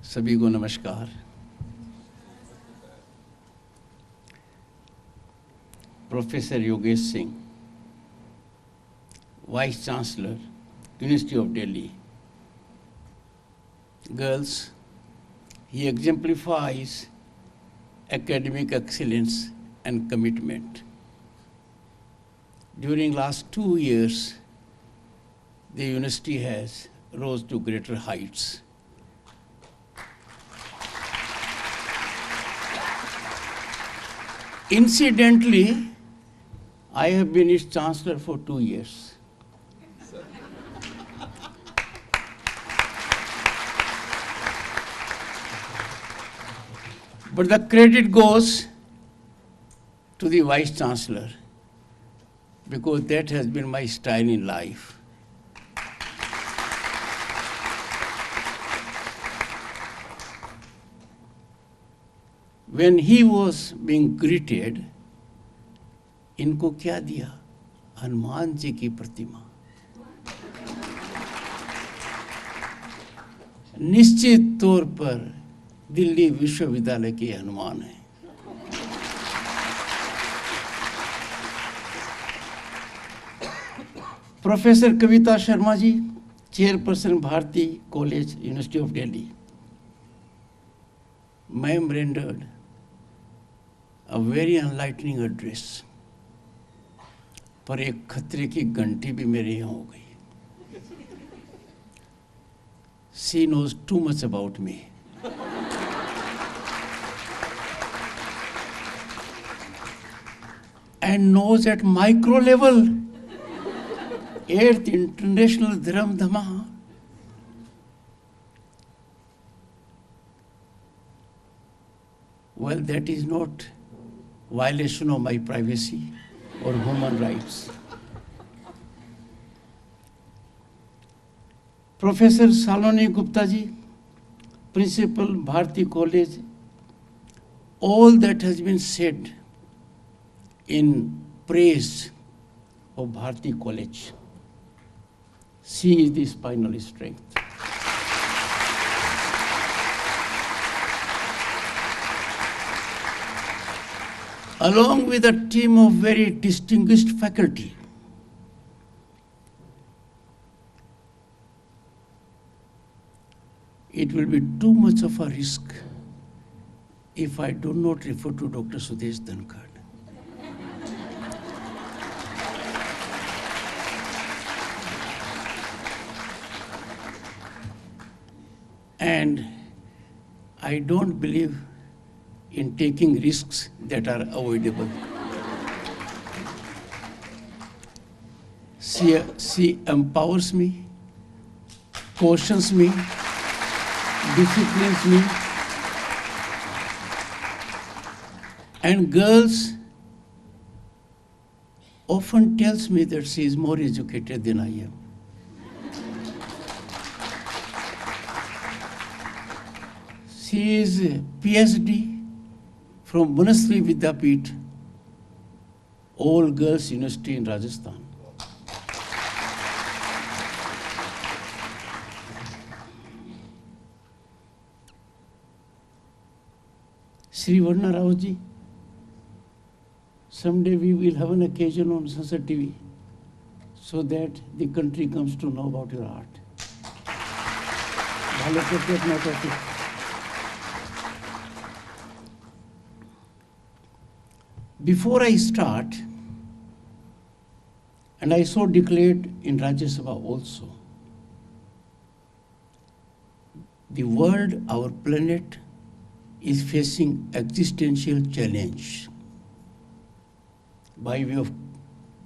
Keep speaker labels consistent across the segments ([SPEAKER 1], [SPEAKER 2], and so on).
[SPEAKER 1] सभी को नमस्कार। Professor Yogesh Singh, vice chancellor, University of Delhi. Girls, he exemplifies academic excellence and commitment. During last 2 years, the university has rose to greater heights. Incidentally, I have been its chancellor for 2 years. But the credit goes to the Vice Chancellor, because that has been my style in life. When he was being greeted, इनको क्या दिया? हनुमान जी की प्रतिमा। निश्चित तौर पर दिल्ली विश्वविद्यालय के हनुमान है। Professor Kavita Sharma ji, chairperson Bharati College, University of Delhi, ma'am rendered a very enlightening address, पर एक खतरे की घंटी भी मेरे यहाँ हो गई। She knows too much about me. And knows at micro level, 8th International Dharam Dhama, well, that is not violation of my privacy or human rights. Professor Saloni Gupta ji, Principal, Bharati College, all that has been said in praise of Bharati College. She is the spinal strength. Along with a team of very distinguished faculty, it will be too much of a risk if I do not refer to Dr. Sudesh Dhankad. And I don't believe in taking risks that are avoidable. She empowers me, cautions me, disciplines me, and girls often tells me that she is more educated than I am. She is a PhD from Manasri Vidyapeeth, all girls university in Rajasthan. Sri Varna Rao ji, someday we will have an occasion on Sunset TV so that the country comes to know about your art. Before I start, and I so declared in Rajya Sabha also, the world, our planet, is facing existential challenge by way of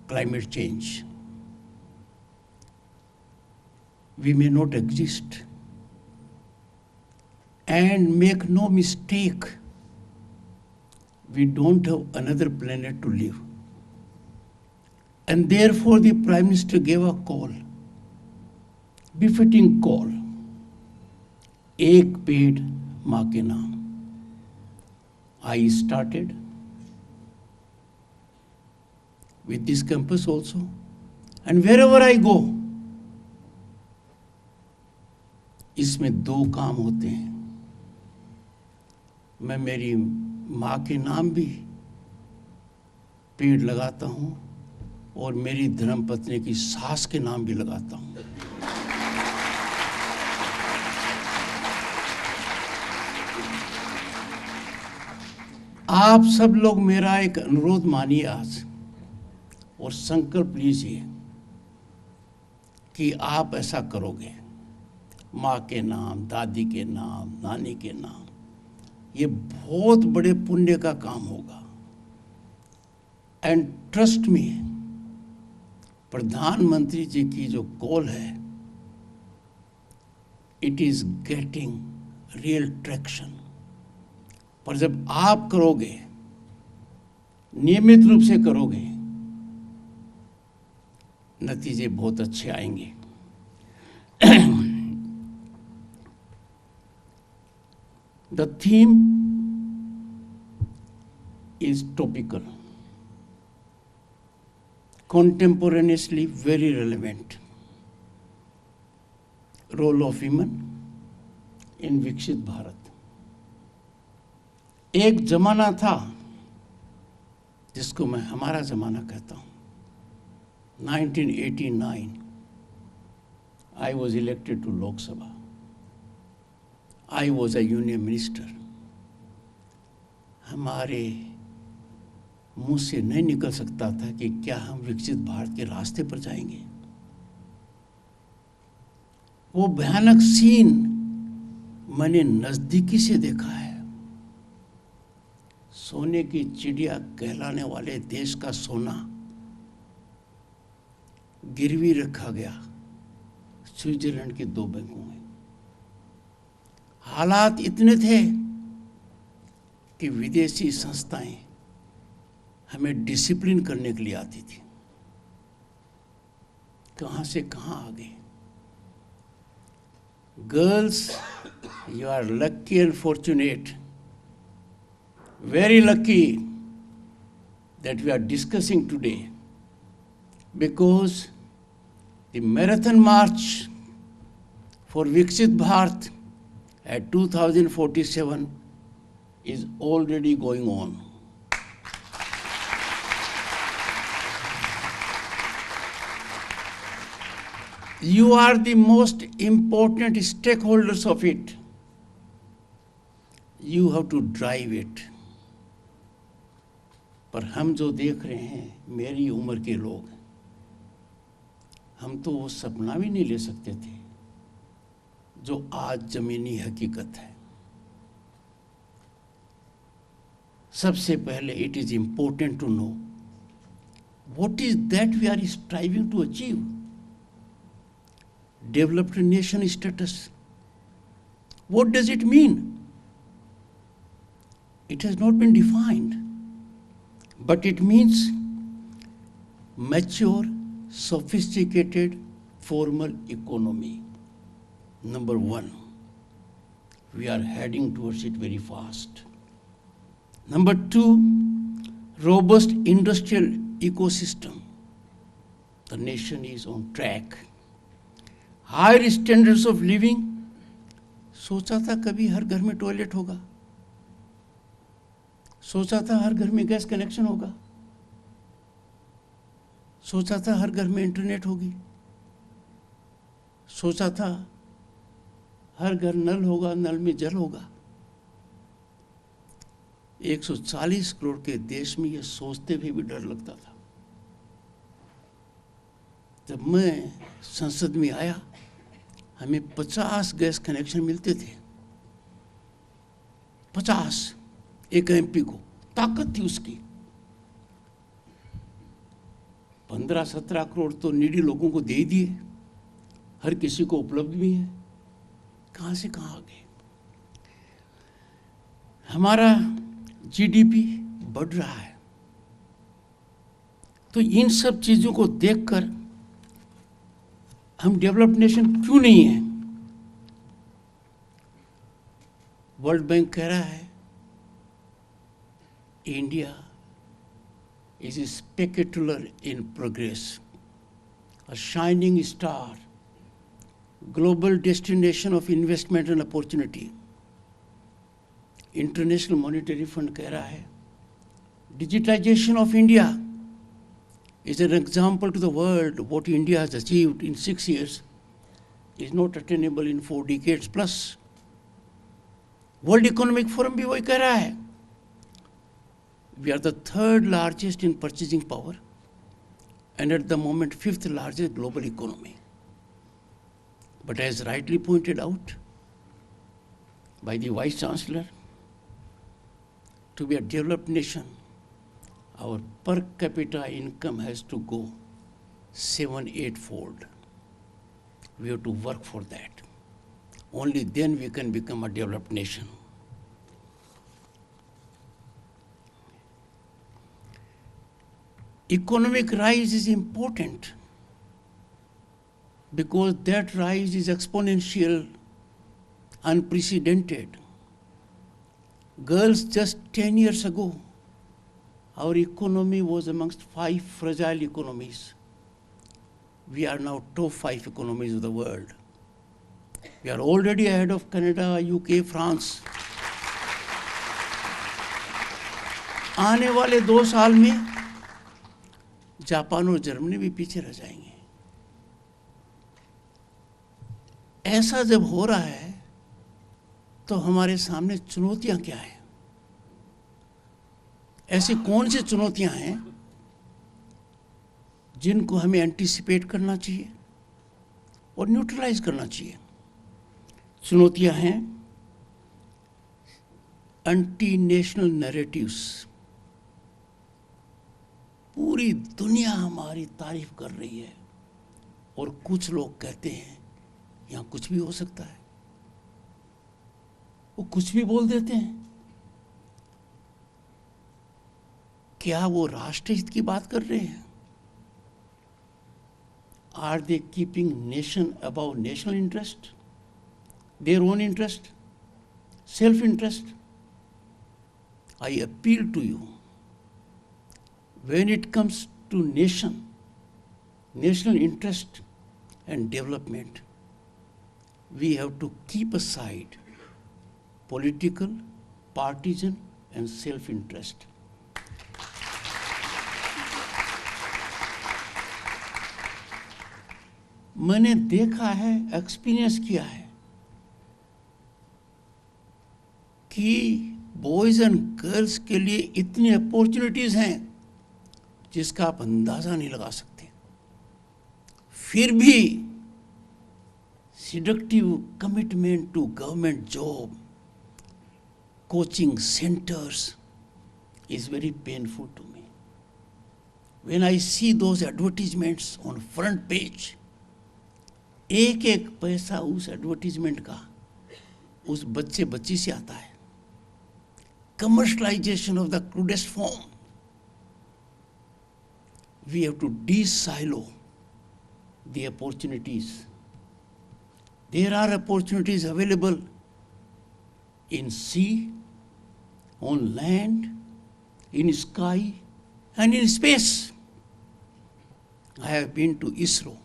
[SPEAKER 1] climate change. We may not exist, and make no mistake, we don't have another planet to live. And therefore the Prime Minister gave a call, befitting call, Ek Ped Maa Ke Naam. I started with this campus also, and wherever I go, इसमें 2 काम होते हैं। मैं मेरी माँ के नाम भी पेड़ लगाता हूँ और मेरी धर्मपत्नी की सास के नाम भी लगाता हूँ। आप सब लोग मेरा एक अनुरोध मानिए आज और संकल्प लीजिए कि आप ऐसा करोगे। माँ के नाम, दादी के नाम, नानी के नाम, ये बहुत बड़े पुण्य का काम होगा। एंड ट्रस्ट मी, प्रधानमंत्री जी की जो कॉल है, it is getting real traction. पर जब आप करोगे, नियमित रूप से करोगे, नतीजे बहुत अच्छे आएंगे। The theme is topical, contemporaneously very relevant. Role of women in विकसित भारत। एक जमाना था जिसको मैं हमारा जमाना कहता हूँ। 1989 I was elected to Lok Sabha. I was a union minister. हमारे मुंह से नहीं निकल सकता था कि क्या हम विकसित भारत के रास्ते पर जाएंगे। वो भयानक सीन मैंने नजदीकी से देखा है। सोने की चिड़िया कहलाने वाले देश का सोना गिरवी रखा गया स्विट्जरलैंड के 2 बैंकों में। हालात इतने थे कि विदेशी संस्थाएं हमें डिसिप्लिन करने के लिए आती थी। कहां से कहां आ गए। Girls, you are lucky and fortunate, very lucky that we are discussing today, because the marathon march for Viksit Bharat at 2047 is already going on. You are the most important stakeholders of it. You have to drive it. पर हम जो देख रहे हैं, मेरी उम्र के लोग, हम तो वो सपना भी नहीं ले सकते थे जो आज जमीनी हकीकत है। सबसे पहले it is important to know what is that we are striving to achieve. Developed nation status, what does it mean? It has not been defined, but it means mature, sophisticated, formal economy. Number one, we are heading towards it very fast. Number two, robust industrial ecosystem. The nation is on track. Higher standards of living. सोचा था कभी हर घर में toilet होगा, सोचा था हर घर में गैस कनेक्शन होगा, सोचा था हर घर में इंटरनेट होगी, सोचा था हर घर नल होगा, नल में जल होगा। 140 करोड़ के देश में ये सोचते हुए भी डर लगता था। जब मैं संसद में आया, हमें 50 गैस कनेक्शन मिलते थे। 50 एक एमपी को, ताकत थी उसकी। 15-17 करोड़ तो नीडी लोगों को दे दिए, हर किसी को उपलब्ध भी है। कहां से कहां आ गए। हमारा जीडीपी बढ़ रहा है। तो इन सब चीजों को देखकर हम डेवलप्ड नेशन क्यों नहीं है? वर्ल्ड बैंक कह रहा है India is spectacular in progress, a shining star, global destination of investment and opportunity. International Monetary Fund कह रहा है digitization of India is an example to the world. What India has achieved in 6 years is not attainable in 4 decades plus. World Economic Forum भी वही कह रहा है. We are the 3rd largest in purchasing power and at the moment 5th largest global economy. But as rightly pointed out by the Vice Chancellor, to be a developed nation, our per capita income has to go 7-8 fold. We have to work for that. Only then we can become a developed nation. Economic rise is important because that rise is exponential, unprecedented. Girls, just 10 years ago, our economy was amongst 5 fragile economies. We are now top 5 economies of the world. We are already ahead of Canada, UK, France. आने वाले 2 साल में Japan और Germany भी पीछे रह जाएंगे. ऐसा जब हो रहा है तो हमारे सामने चुनौतियां क्या हैं? ऐसी कौन सी चुनौतियां हैं जिनको हमें एंटीसिपेट करना चाहिए और न्यूट्रलाइज करना चाहिए? चुनौतियां हैं एंटी नेशनल नैरेटिव्स. पूरी दुनिया हमारी तारीफ कर रही है और कुछ लोग कहते हैं यहां कुछ भी हो सकता है. वो कुछ भी बोल देते हैं. क्या वो राष्ट्र हित की बात कर रहे हैं? Are they keeping nation above national interest, their own interest, self-interest? I appeal to you, when it comes to national interest and development, we have to keep aside political, partisan and self-interest. मैंने देखा है, experience किया है कि boys and girls के लिए इतनी opportunities हैं जिसका आप अंदाजा नहीं लगा सकते. फिर भी seductive commitment to government job, coaching centers is very painful to me. When I see those advertisements on front page, एक एक पैसा उस एडवर्टीजमेंट का उस बच्चे बच्ची से आता है. Commercialization of the crudest form. We have to de-silo the opportunities. There are opportunities available in sea, on land, in sky, and in space. I have been to ISRO,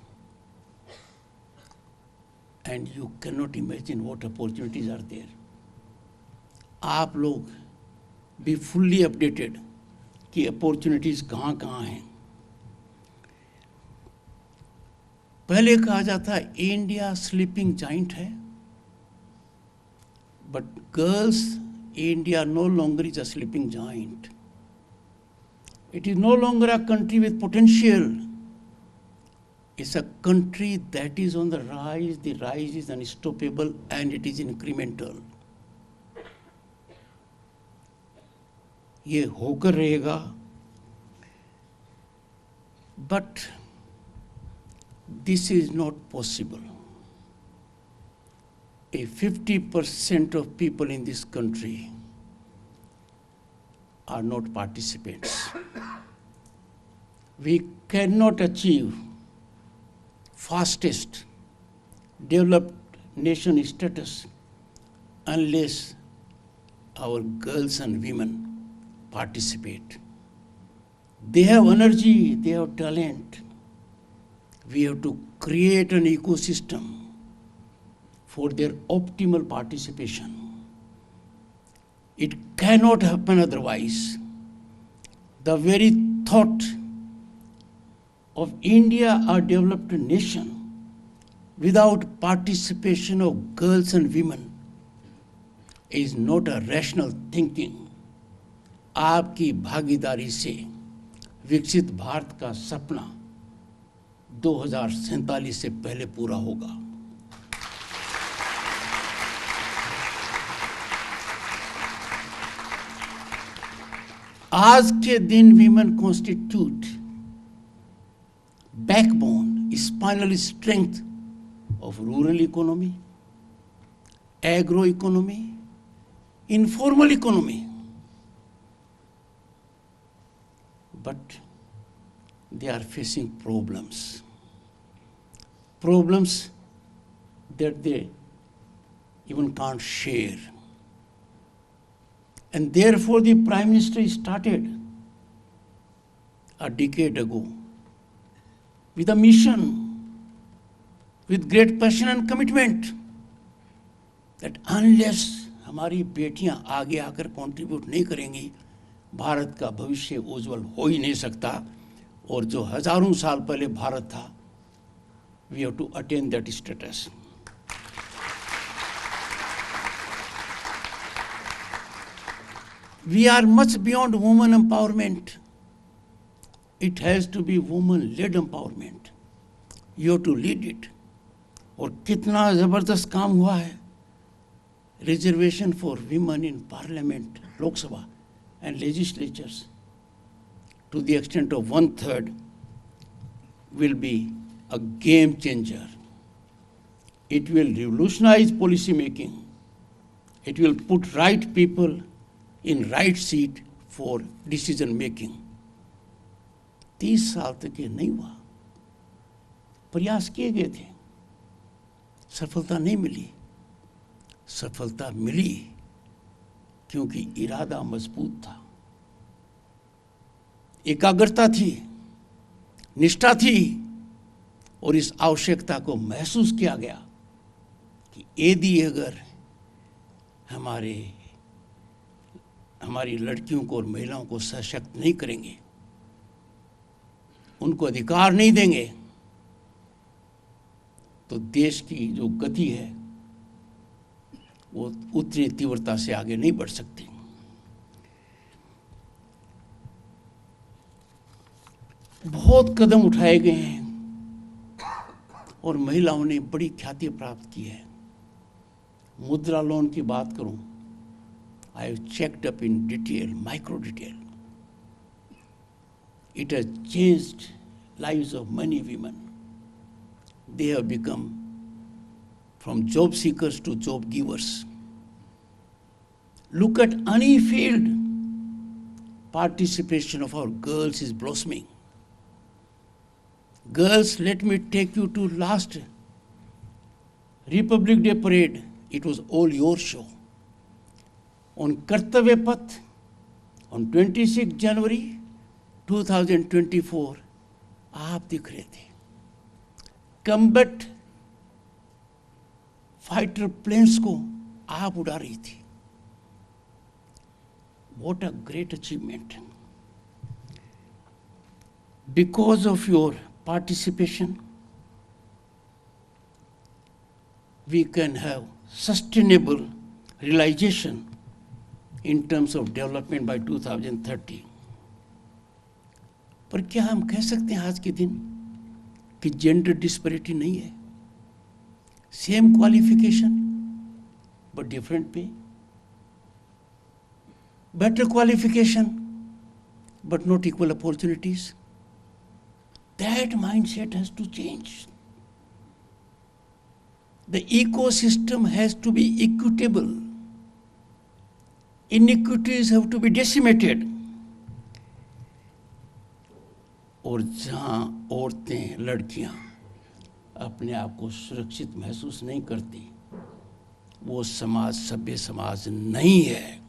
[SPEAKER 1] and you cannot imagine what opportunities are there. आप लोग be fully updated कि opportunities कहाँ कहाँ हैं. पहले कहा जाता India sleeping giant है, but girls, India no longer is a sleeping giant. It is no longer a country with potential. It's a country that is on the rise. The rise is unstoppable and it is incremental. ये होकर रहेगा, but this is not possible. 50% of people in this country are not participants. We cannot achieve fastest developed nation status unless our girls and women participate. They have energy, they have talent. We have to create an ecosystem for their optimal participation. It cannot happen otherwise. The very thought of India, a developed nation, without participation of girls and women is not a rational thinking. आपकी भागीदारी से विकसित भारत का सपना 2047 से पहले पूरा होगा। आज के दिन women constitute backbone, spinal strength of rural economy, agro economy, informal economy. But they are facing problems that they even can't share. And therefore the Prime Minister started a decade ago with a mission, with great passion and commitment, that unless हमारी बेटियां आगे आकर contribute नहीं करेंगी, भारत का भविष्य उज्जवल हो ही नहीं सकता। और जो हजारों साल पहले भारत था, we have to attain that status. We are much beyond women empowerment. It has to be woman-led empowerment. You have to lead it. और कितना जबरदस्त काम हुआ है। Reservation for women in parliament, Lok Sabha and legislatures to the extent of 1/3 will be a game changer. It will revolutionize policy making. It will put right people in right seat for decision making. 30 साल तक ये नहीं हुआ। प्रयास किए गए थे, सफलता नहीं मिली। सफलता मिली क्योंकि इरादा मजबूत था, एकाग्रता थी, निष्ठा थी, और इस आवश्यकता को महसूस किया गया कि यदि अगर हमारी लड़कियों को और महिलाओं को सशक्त नहीं करेंगे, उनको अधिकार नहीं देंगे, तो देश की जो गति है वो उतनी तीव्रता से आगे नहीं बढ़ सकती। बहुत कदम उठाए गए हैं और महिलाओं ने बड़ी ख्याति प्राप्त की है। मुद्रा लोन की बात करूं, I have checked up in detail, micro detail. It has changed lives of many women. They have become from job seekers to job givers. Look at any field, participation of our girls is blossoming. Girls, let me take you to last Republic Day parade. It was all your show. On Kartavya Path, on 26 January 2024, आप दिख रहे थे। Combat fighter planes को आप उड़ा रही थी। What a great achievement. Because of your participation, we can have sustainable realization in terms of development by 2030. पर क्या हम कह सकते हैं आज के दिन कि जेंडर डिस्पैरिटी नहीं है? सेम क्वालिफिकेशन बट डिफरेंट पे, better qualification but not equal opportunities. That mindset has to change. The ecosystem has to be equitable. Inequities have to be decimated. और जहाँ औरतें, लड़कियाँ अपने आप को सुरक्षित महसूस नहीं करती, वो समाज सभ्य समाज नहीं है,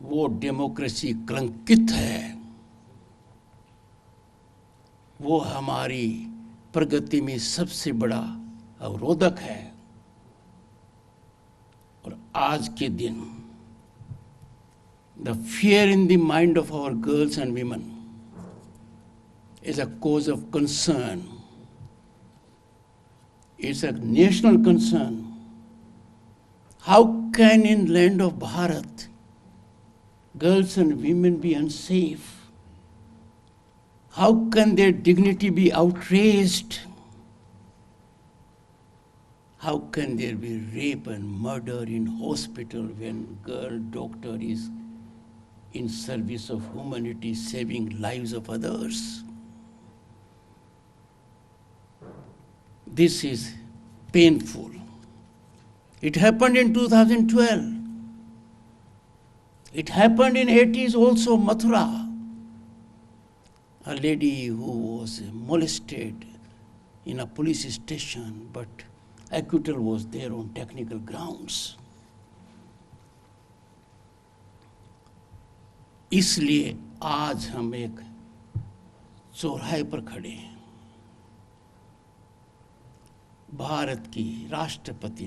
[SPEAKER 1] वो डेमोक्रेसी कलंकित है, वो हमारी प्रगति में सबसे बड़ा अवरोधक है। और आज के दिन The fear in the mind of our girls and women is a cause of concern. It's a national concern. How can in land of Bharat girls and women be unsafe? How can their dignity be outraged? How can there be rape and murder in hospital when girl doctor is in service of humanity, saving lives of others? This is painful. It happened in 2012. It happened in 80s also, Mathura. A lady who was molested in a police station, but acquittal was there on technical grounds. इसलिए आज हम एक चौराहे पर खड़े हैं। भारत की राष्ट्रपति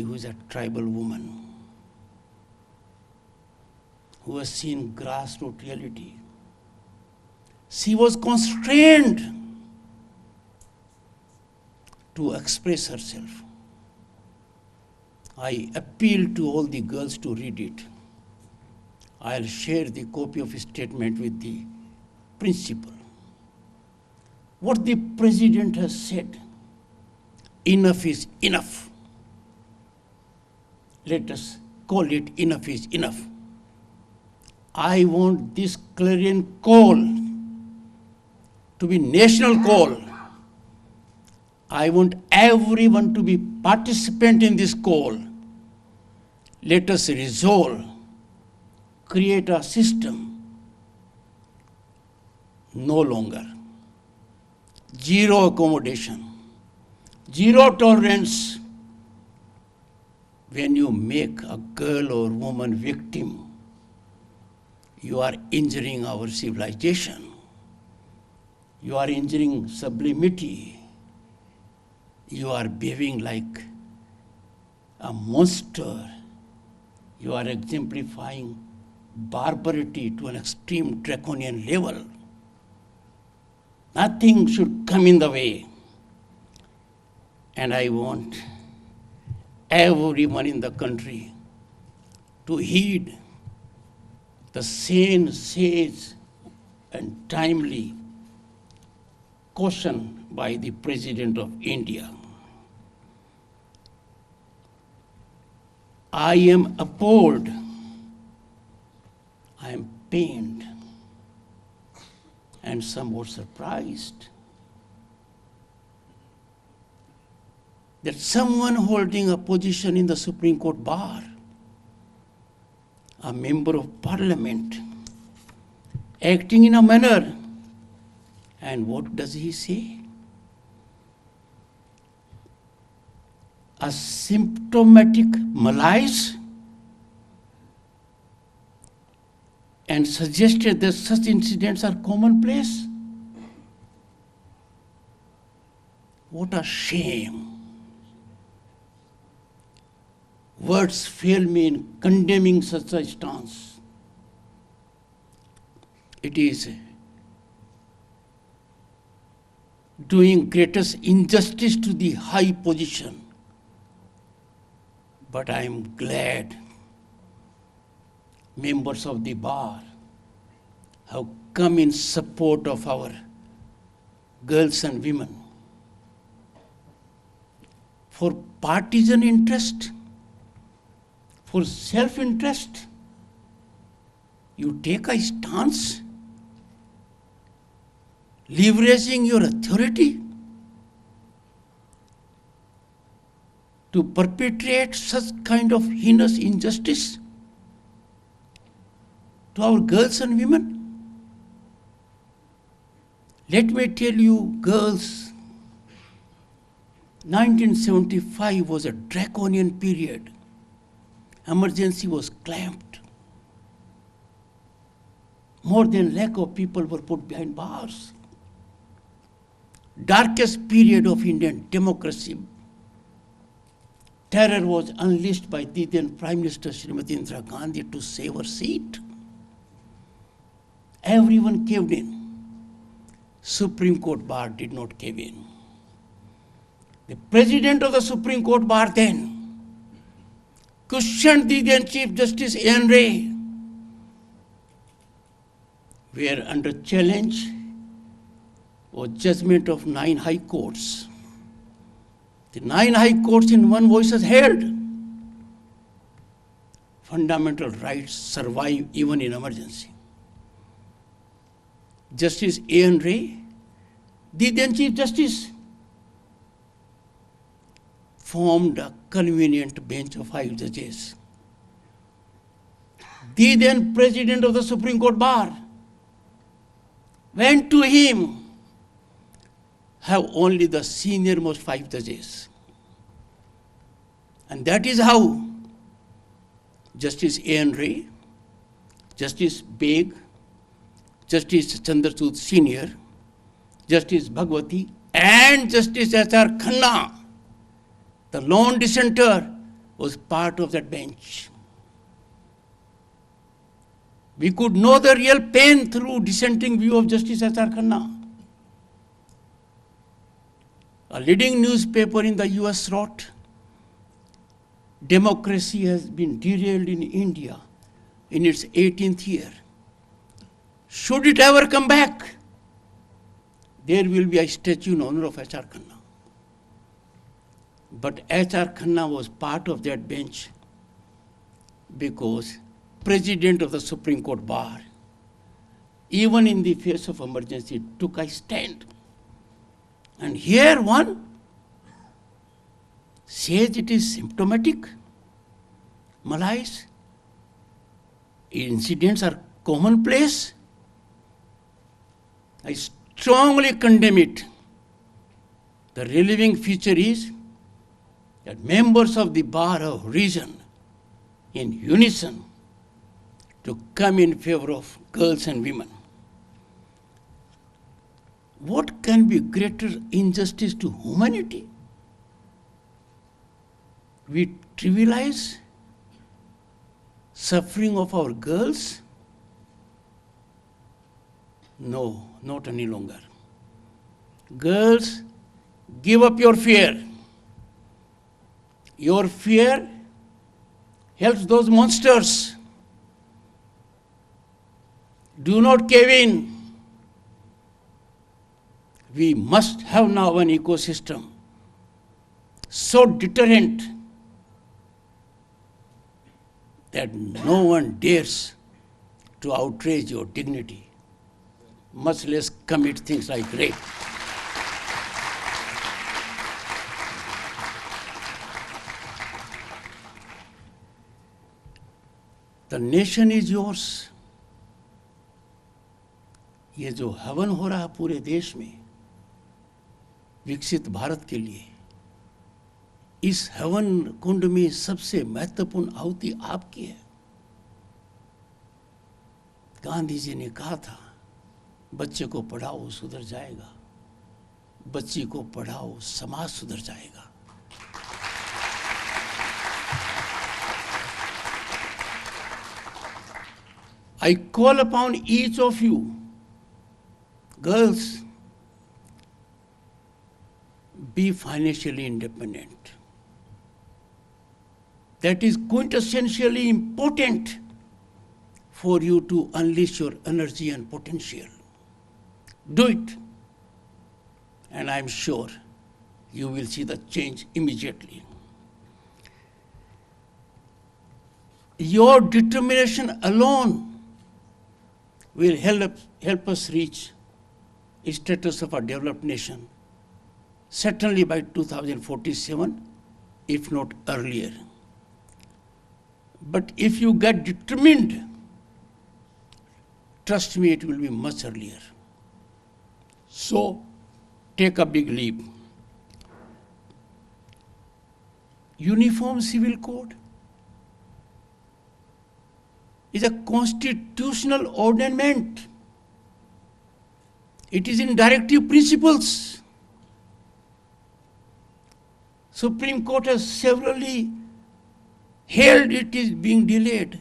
[SPEAKER 1] who is a tribal woman, who has seen grassroots reality. She was constrained to express herself. I appeal to all the girls to read it. I'll share the copy of his statement with the principal. What the president has said, enough is enough. Let us call it enough is enough. I want this clarion call to be national call. I want everyone to be participant in this call. Let us resolve, create a system, no longer. Zero accommodation, zero tolerance. When you make a girl or woman victim, you are injuring our civilization. You are injuring sublimity. You are behaving like a monster. You are exemplifying barbarity to an extreme draconian level. Nothing should come in the way. And I want everyone in the country to heed the sane, sage, and timely caution by the President of India. I am appalled, I am pained, and somewhat surprised that someone holding a position in the Supreme Court bar, a member of parliament, acting in a manner, and what does he say? A symptomatic malaise, and suggested that such incidents are commonplace. What a shame. Words fail me in condemning such a stance. It is doing greatest injustice to the high position. But I am glad members of the bar have come in support of our girls and women. For partisan interest, for self-interest, you take a stance, leveraging your authority to perpetrate such kind of heinous injustice to our girls and women. Let me tell you, girls, 1975 was a draconian period. Emergency was clamped. More than lakh of people were put behind bars. Darkest period of Indian democracy. terror was unleashed by the then Prime Minister Srimati Indira Gandhi to save her seat. Everyone caved in. Supreme Court bar did not cave in. The President of the Supreme Court bar then questioned the then Chief Justice A.N. Ray, where under challenge was judgment of 9 high courts. The 9 high courts in one voice has held fundamental rights survive even in emergency. Justice A.N. Ray, the then Chief Justice, formed a convenient bench of 5 judges. The then President of the Supreme Court bar went to him, have only the senior-most 5 judges. And that is how Justice A.N. Ray, Justice Beg, Justice Chandrachud Senior, Justice Bhagwati, and Justice H.R. Khanna, the lone dissenter, was part of that bench. We could know the real pain through dissenting view of Justice H.R. Khanna. A leading newspaper in the US wrote, democracy has been derailed in India in its 18th year. Should it ever come back, there will be a statue in honor of H.R. Khanna. But H.R. Khanna was part of that bench because President of the Supreme Court bar, even in the face of emergency, took a stand. And here one says it is symptomatic, malaise, incidents are commonplace. I strongly condemn it. The relieving feature is that members of the bar have risen in unison to come in favor of girls and women. What can be greater injustice to humanity? We trivialize suffering of our girls? No, not any longer. Girls, give up your fear. Your fear helps those monsters. Do not cave in. We must have now an ecosystem so deterrent that no one dares to outrage your dignity, much less commit things like rape. The nation is yours. ये जो हवन हो रहा है पूरे देश में विकसित भारत के लिए, इस हवन कुंड में सबसे महत्वपूर्ण आहुति आपकी है। गांधी जी ने कहा था, बच्चे को पढ़ाओ सुधर जाएगा, बच्ची को पढ़ाओ समाज सुधर जाएगा। I call upon each of you, girls, be financially independent. That is quintessentially important for you to unleash your energy and potential. Do it, and I'm sure you will see the change immediately. Your determination alone will help us reach a status of a developed nation, certainly by 2047, if not earlier. But if you get determined, trust me, it will be much earlier. So, take a big leap. Uniform Civil Code is a constitutional ornament. It is in directive principles. Supreme Court has severally held it is being delayed.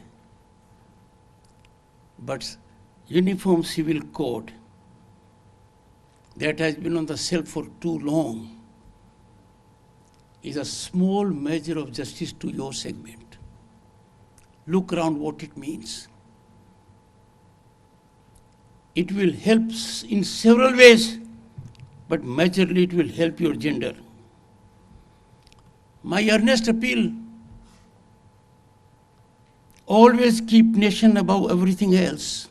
[SPEAKER 1] But Uniform Civil Code that has been on the shelf for too long is a small measure of justice to your segment. Look around what it means. It will help in several ways, but majorly it will help your gender. My earnest appeal, always keep nation above everything else,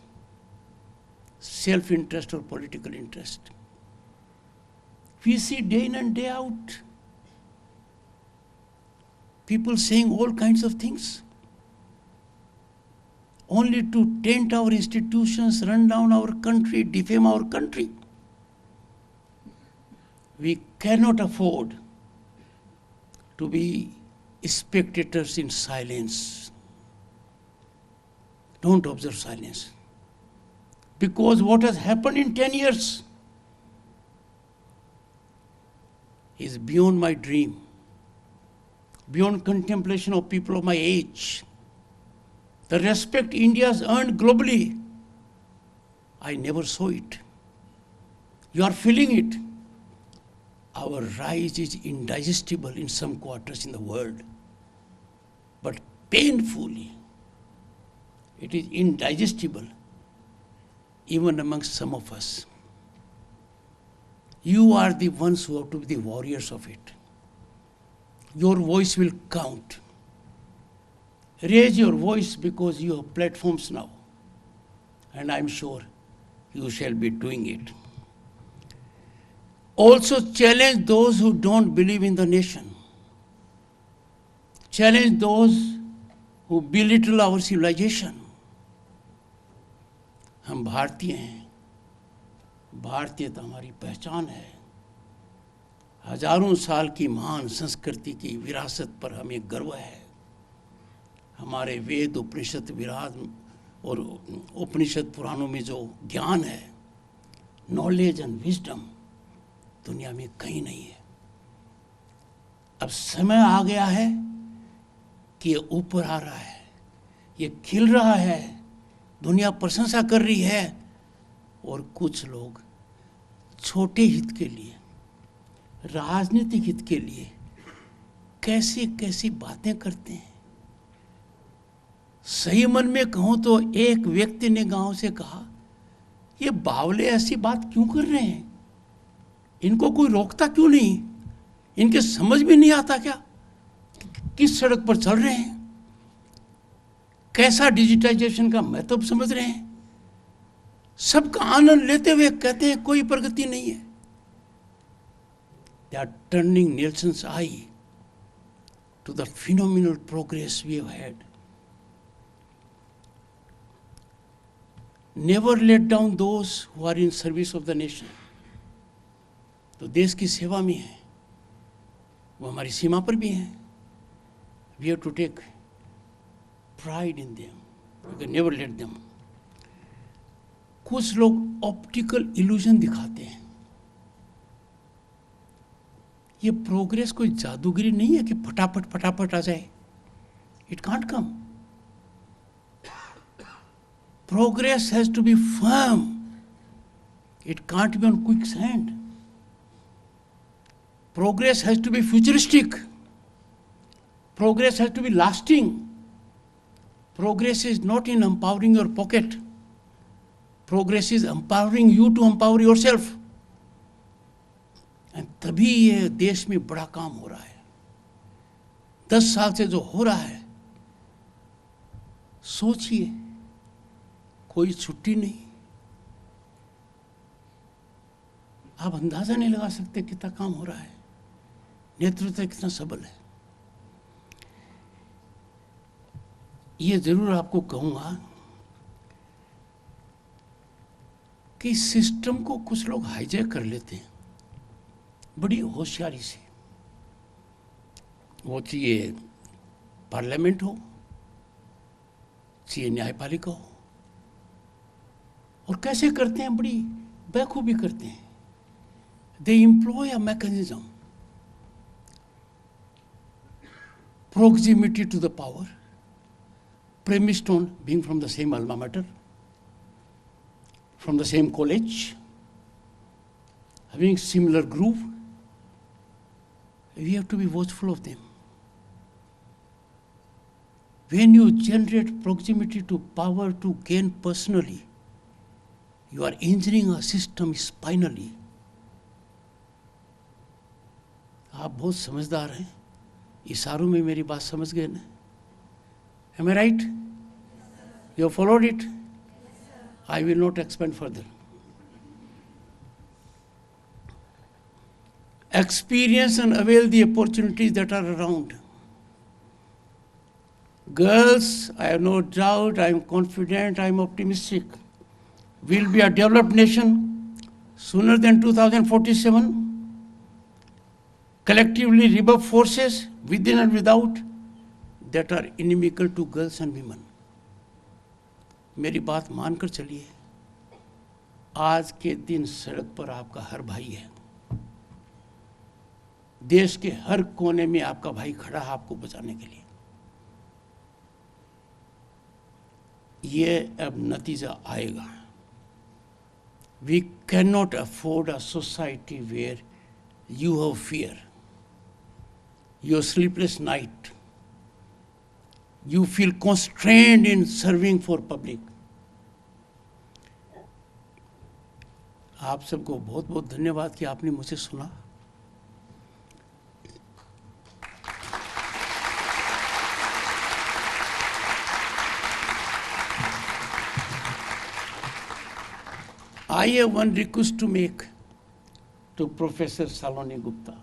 [SPEAKER 1] self-interest or political interest. We see day in and day out people saying all kinds of things, only to taint our institutions, run down our country, defame our country. We cannot afford to be spectators in silence. Don't observe silence. Because what has happened in 10 years is beyond my dream, beyond contemplation of people of my age. The respect India has earned globally, I never saw it. You are feeling it. Our rise is indigestible in some quarters in the world, but painfully, it is indigestible even amongst some of us. You are the ones who have to be the warriors of it. Your voice will count. Raise your voice because you have platforms now, and I'm sure you shall be doing it. Also challenge those who don't believe in the nation. Challenge those who belittle our civilization. हम भारतीय हैं, भारतीयता हमारी पहचान है। हजारों साल की महान संस्कृति की विरासत पर हमें गर्व है। हमारे वेद उपनिषद विराज और उपनिषद पुराणों में जो ज्ञान है, नॉलेज एंड विजडम, दुनिया में कहीं नहीं है। अब समय आ गया है कि ये ऊपर आ रहा है, ये खिल रहा है, दुनिया प्रशंसा कर रही है, और कुछ लोग छोटे हित के लिए, राजनीतिक हित के लिए कैसी कैसी बातें करते हैं। सही मन में कहूं तो एक व्यक्ति ने गांव से कहा, ये बावले ऐसी बात क्यों कर रहे हैं, इनको कोई रोकता क्यों नहीं, इनके समझ में नहीं आता क्या, किस सड़क पर चल रहे हैं, कैसा डिजिटाइजेशन का महत्व समझ रहे हैं। सबका आनंद लेते हुए कहते हैं कोई प्रगति नहीं है। They are turning Nelson's eye to the phenomenal progress we have had. Never let down those who are in service of the nation. तो देश की सेवा में है, वो हमारी सीमा पर भी हैं। We have to take pride in them. We can never let them. कुछ लोग ऑप्टिकल इल्यूजन दिखाते हैं। ये प्रोग्रेस कोई जादूगिरी नहीं है कि फटाफट फटाफट आ जाए। It can't come. Progress has to be firm. It can't be on quicksand. Progress has to be futuristic. Progress has to be lasting. Progress is not in empowering your pocket. Progress is empowering you to empower yourself. And तभी ये देश में बड़ा काम हो रहा है। 10 साल से जो हो रहा है, सोचिए, कोई छुट्टी नहीं। आप अंदाजा नहीं लगा सकते कितना काम हो रहा है, नेतृत्व कितना सबल है। ये जरूर आपको कहूंगा कि सिस्टम को कुछ लोग हाईजैक कर लेते हैं बड़ी होशियारी से। वो चाहिए पार्लियामेंट हो, चाहिए न्यायपालिका हो, और कैसे करते हैं, बड़ी बेखूबी करते हैं। They employ a mechanism proximity to the power, premised on being from the same alma mater, from the same college, having similar groove. We have to be watchful of them. When you generate proximity to power to gain personally, you are injuring a system spinally. आप बहुत समझदार हैं, इशारों में मेरी बात समझ गए ना? Am I right? You have followed it? I will not expand further. Experience and avail the opportunities that are around. Girls, I have no doubt, I am confident, I am optimistic. We'll be a developed nation sooner than 2047. Collectively rebuff forces within and without that are inimical to girls and women. मेरी बात मानकर चलिए, आज के दिन सड़क पर आपका हर भाई है, देश के हर कोने में आपका भाई खड़ा है आपको बचाने के लिए। ये अब नतीजा आएगा। We cannot afford a society where you have fear, your sleepless night, you feel constrained in serving for public. आप सबको बहुत बहुत धन्यवाद कि आपने मुझे सुना। I have one request to make to Professor Saloni Gupta.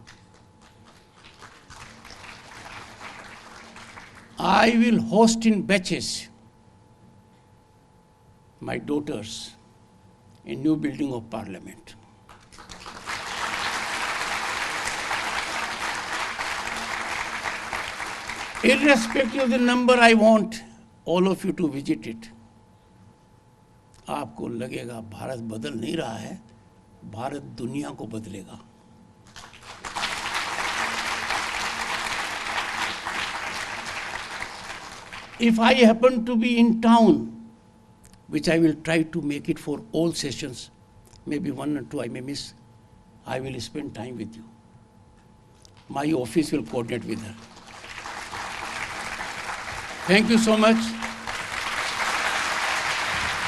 [SPEAKER 1] I will host in batches my daughters in new building of Parliament. Irrespective of the number, I want all of you to visit it. आपको लगेगा भारत बदल नहीं रहा है, भारत दुनिया को बदलेगा। If I happen to be in town, which I will try to make it for all sessions, maybe one or two I may miss, I will spend time with you. My office will coordinate with her. Thank you so much.